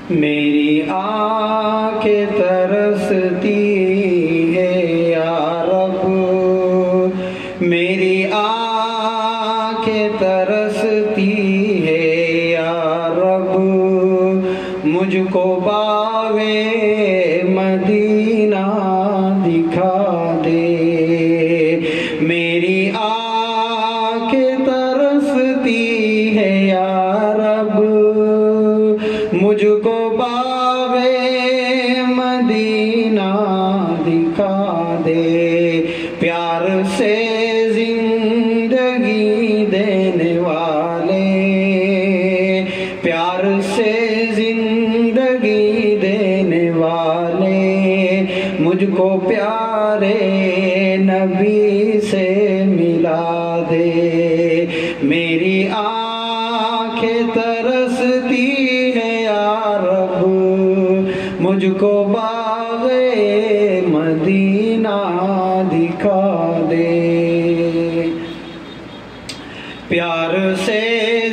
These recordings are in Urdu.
میری آنکھیں ترستی ہے یا رب، میری آنکھیں ترستی ہے یا رب، مجھ کو باغ مدینہ دکھا دے۔ میری آنکھیں ترستی ہے یا رب، مجھ کو باغ مدینہ دکھا دے۔ پیار سے زندگی دینے والے، پیار سے زندگی دینے والے، مجھ کو پیارے نبی سے ملا دے۔ میری آنکھیں ترستی ہے یا رب، مجھ کو باغ مدینہ دکھا دے۔ پیار سے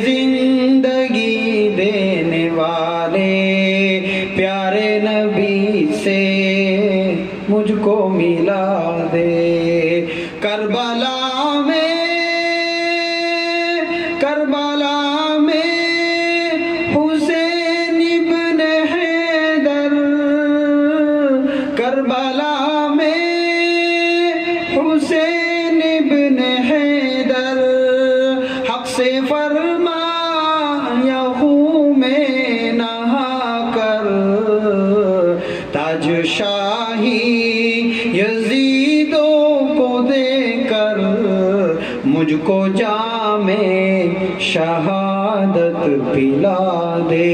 زندگی دینے والے پیارے نبی سے مجھ کو ملا دے۔ کربلا میں حسین ابن حیدر، کربلا میں حسین ابن حیدر، حق سے فرمایا خون میں نہا کر، تاج شاہی یزیدوں کو دے کر، مجھ کو جام شہادت پلا دے،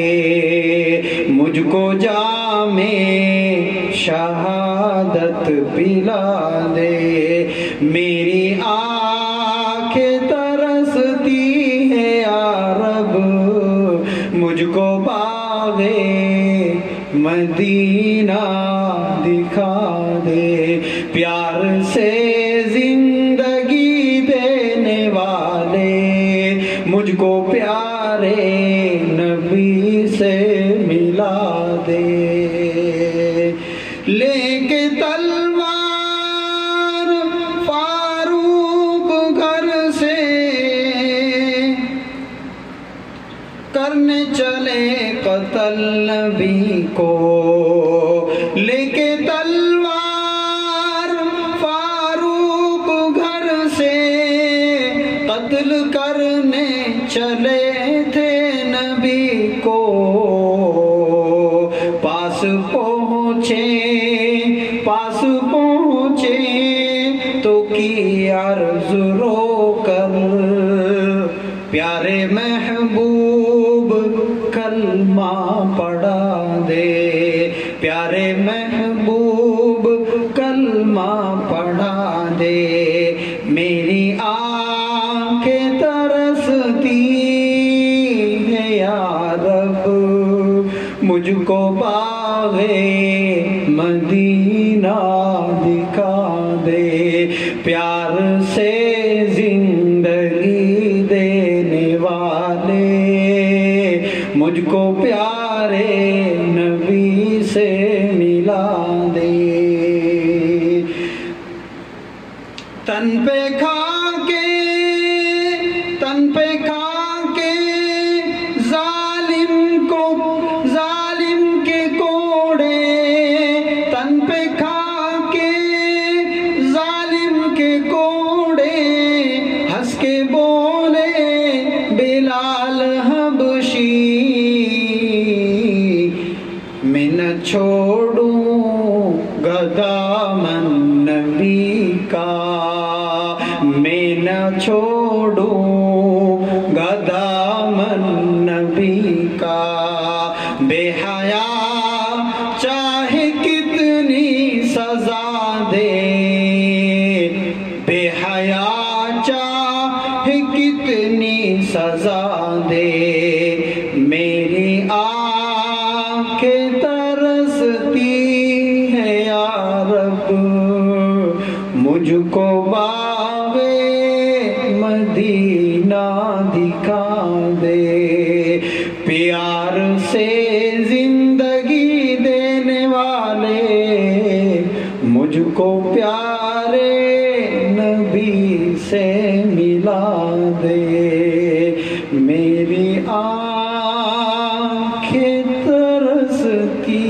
مجھ کو جام شہادت پلا دے۔ میری آنکھیں ترستی ہے یا رب، مجھ کو باغ مدینہ دکھا دے۔ پیار سے زندگی دینے والے مجھ کو پیارے نبی سے ملا دے۔ لے کے تلوار فاروق گھر سے کرنے چلے قتل نبی کو، لے کے تلوار فاروق گھر سے قتل کرنے چلے تھے نبی کو۔ پاس پہنچے تو کی عرض رو کر، پیارے محبوب کلمہ پڑھا دے، پیارے محبوب کلمہ پڑھا دے۔ میری آنکھیں ترستی ہے یا رب، مجھ کو باغ مدینہ دکھا دے۔ پیار سے زندگی دینے والے مجھ کو پیارے نبی سے ملا دے۔ تن پہ کھا کے ظالم کے کوڑے، تن پہ کھا کے ظالم کے کوڑے، ہنس کے بولے بلال حبشی، میں نہ چھوڑوں گا دامن نبی کا، میں نہ چھوڑوں گا دامن نبی کا۔ بے حیا چاہے کتنی سزا دے، بے حیا چاہے کتنی سزا دے، میری آنکھیں ترستی ہے یا رب، مجھ کو باغ مدینہ دکھا دے۔ پیار سے زندگی کو پیارے نبی سے ملا دے، میری آنکھیں ترستی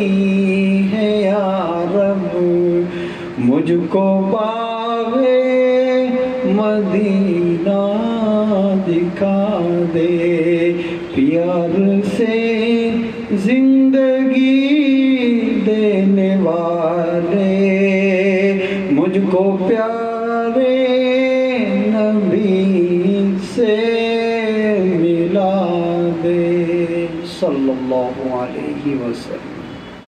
ہیں یا رب، مجھ کو باغے مدینہ دکھا دے، پیار سے زندگی دینے والے مجھ کو پیارے نبی سے ملا دے، صلی اللہ علیہ وسلم۔